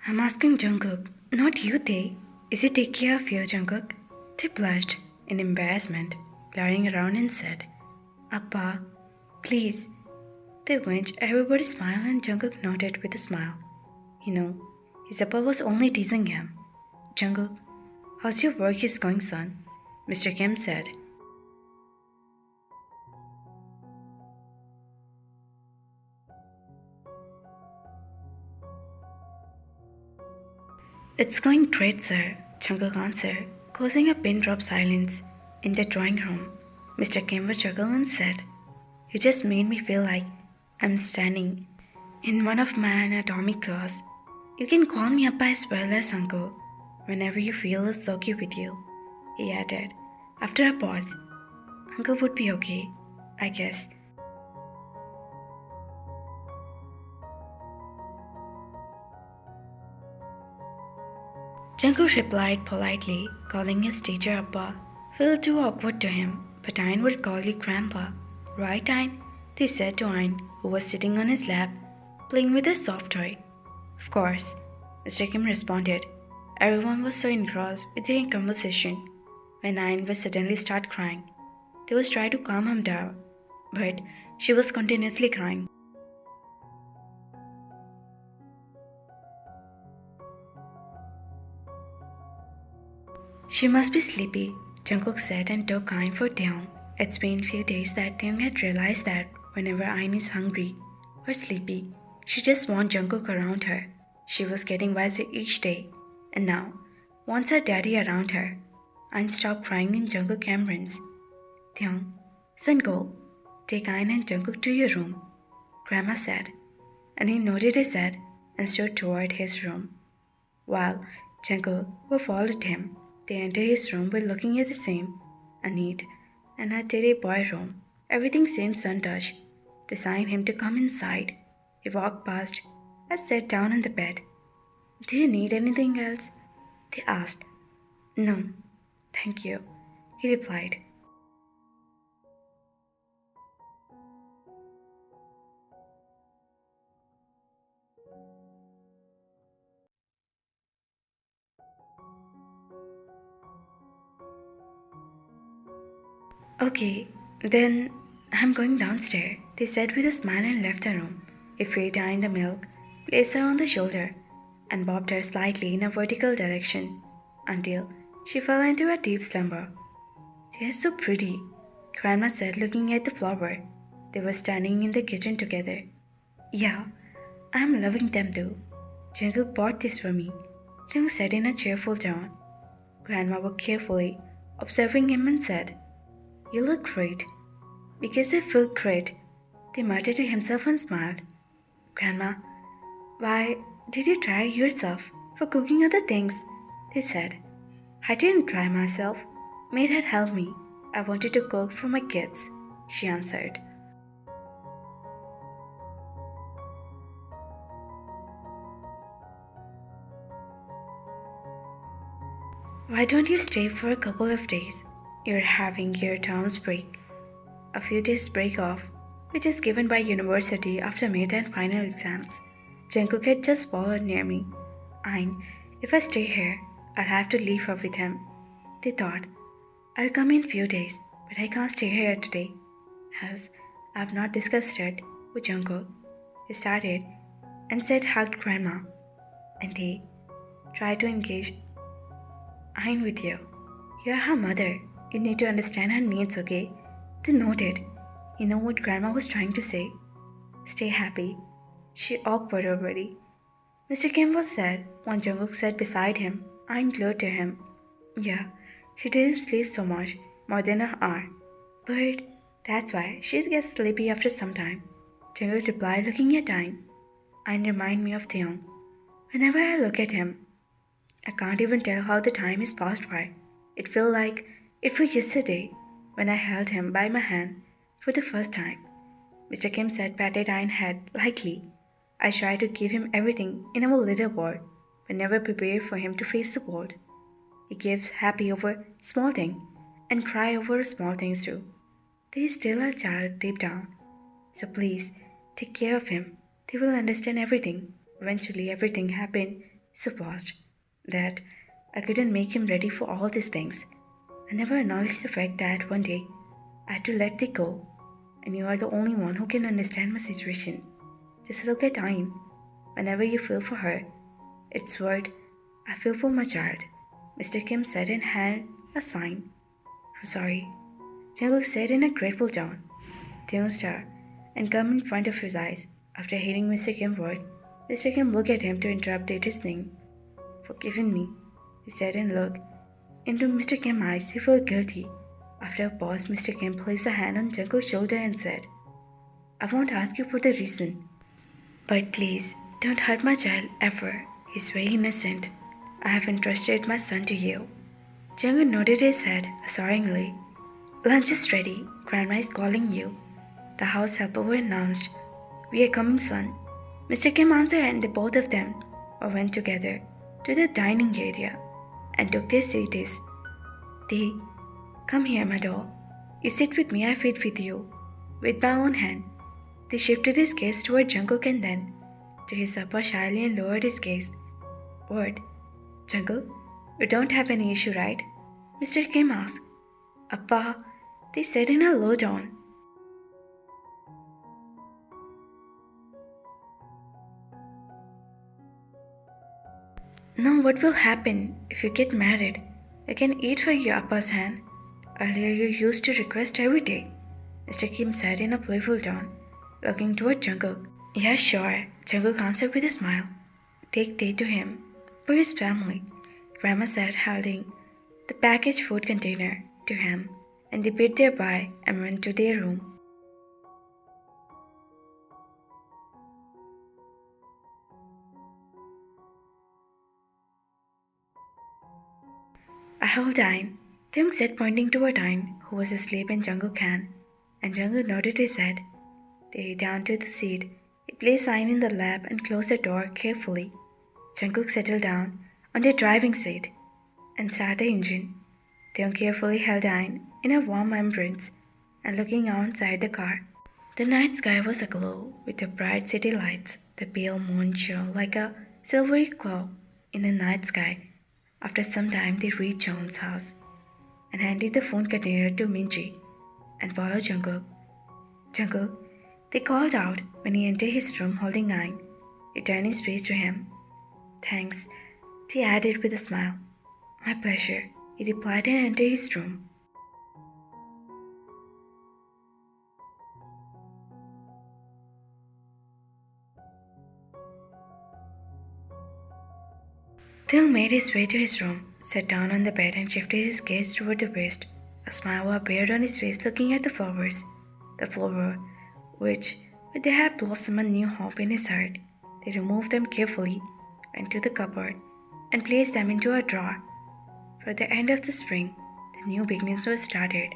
I'm asking Jungkook, not you, Tae. Is he take care of you, Jungkook? Tae blushed in embarrassment, glaring around and said, Appa, please. They winced, everybody smiled and Jungkook nodded with a smile. His Appa was only teasing him. Jungkook, how's your work is going, son? Mr. Kim said. It's going great, sir, Jungkook answered, causing a pin drop silence in the drawing room. Mr. Kim chuckled and said, You just made me feel like I'm standing in one of my anatomy class. You can call me Appa as well as Uncle whenever you feel it's okay with you, he added. After a pause, Uncle would be okay, I guess. Jungkook replied politely, calling his teacher Appa. Felt too awkward to him, but Ayn would call you Grandpa. Right, Ayn? They said to Ayn, who was sitting on his lap, playing with a soft toy. Of course, Mr. Kim responded. Everyone was so engrossed with their conversation when Ayn would suddenly start crying. They was trying to calm him down, but she was continuously crying. She must be sleepy, Jungkook said and took Ayn for Taeyong. It's been few days that Taeyong had realized that whenever Ayn is hungry or sleepy, she just wants Jungkook around her. She was getting wiser each day, and now wants her daddy around her. Ayn stopped crying in Jungkook Cameron's. Taeyong, son, go. Take Ayn and Jungkook to your room, Grandma said, and he nodded his head and strode toward his room. While Jungkook followed him, they entered his room by looking at the same, a neat and a tidy boy room. Everything seemed untouched. They signed him to come inside. He walked past and sat down on the bed. Do you need anything else? They asked. No, thank you, he replied. Okay, then I'm going downstairs, they said with a smile and left the room. He fed her in the milk, placed her on the shoulder, and bobbed her slightly in a vertical direction until she fell into a deep slumber. They are so pretty, Grandma said, looking at the flower. They were standing in the kitchen together. Yeah, I'm loving them too. Jungkook bought this for me, Jung said in a cheerful tone. Grandma was carefully observing him and said, You look great. Because I feel great, they muttered to himself and smiled. Grandma, why did you try yourself for cooking other things? They said. I didn't try myself. Maid had helped me. I wanted to cook for my kids, she answered. Why don't you stay for a couple of days? You're having your terms break. A few days break off, which is given by university after mid and final exams. Jungkook had just followed near me. Ayn, if I stay here, I'll have to leave her with him. They thought, I'll come in few days, but I can't stay here today, as I've not discussed it with Jungkook. He started and said hugged Grandma, and they tried to engage Ayn with you. You're her mother. You need to understand her needs, okay? They nodded. You know what Grandma was trying to say? Stay happy. She awkward already. Mr. Kim was sad when Jungkook sat beside him. Ayn glared to him. Yeah, she didn't sleep so much, more than an hour. But that's why she gets sleepy after some time. Jungkook replied, looking at Ayn. Ayn remind me of Taeyong. Whenever I look at him, I can't even tell how the time has passed by. It felt like it was yesterday when I held him by my hand for the first time. Mr. Kim said, patted Ayn's head lightly. I tried to give him everything in our little world, but never prepared for him to face the world. He gives happy over small things and cry over small things too. He is still a child deep down. So please, take care of him. They will understand everything. Eventually everything happened so fast that I couldn't make him ready for all these things. I never acknowledged the fact that one day I had to let thee go, and you are the only one who can understand my situation. Just look at Ayn. Whenever you feel for her, it's what I feel for my child. Mr. Kim said and had a sign. I'm sorry, Jungkook said in a grateful tone. Theon stared and come in front of his eyes. After hearing Mr. Kim's word, Mr. Kim looked at him to interrupt his thing. Forgiven me, he said and looked into Mr. Kim's eyes. He felt guilty. After a pause, Mr. Kim placed a hand on Jungkook's shoulder and said, I won't ask you for the reason, but please don't hurt my child ever. He's very innocent. I have entrusted my son to you. Jungkook nodded his head assuringly. Lunch is ready. Grandma is calling you. The house helper announced. We are coming, son. Mr. Kim answered and the both of them went together to the dining area and took their seats. They, come here, my doll. You sit with me, I feed with you. With my own hand. They shifted his gaze toward Jungkook and then to his appa shyly and lowered his gaze. What? Jungkook, you don't have any issue, right? Mr. Kim asked. Appa, they said in a low tone. Now what will happen if you get married? You can eat from your appa's hand. Earlier you used to request every day. Mr. Kim said in a playful tone, looking toward Jungkook. Yeah, sure, Jungkook answered with a smile. Take tea to him. For his family, Grandma said, holding the packaged food container to him, and they bid their bye and went to their room. I hold Ayn, Theung said, pointing toward Ayn, who was asleep in Jungkook's hand, and Jungkook nodded his head. They down to the seat. He placed Ayn in the lap and closed the door carefully. Jungkook settled down on the driving seat and started the engine. Theung carefully held Ayn in a warm embrace and looking outside the car. The night sky was aglow with the bright city lights. The pale moon shone like a silvery cloud in the night sky. After some time, they reached John's house and handed the phone container to Minji and followed Jungkook. Jungkook, they called out when he entered his room holding Ayn. He turned his face to him. Thanks, he added with a smile. My pleasure, he replied and entered his room. Theo made his way to his room, sat down on the bed and shifted his gaze toward the west. A smile appeared on his face looking at the flowers. The flower, which, when they had blossomed a new hope in his heart, they removed them carefully, went to the cupboard, and placed them into a drawer. For the end of the spring, the new beginnings were started.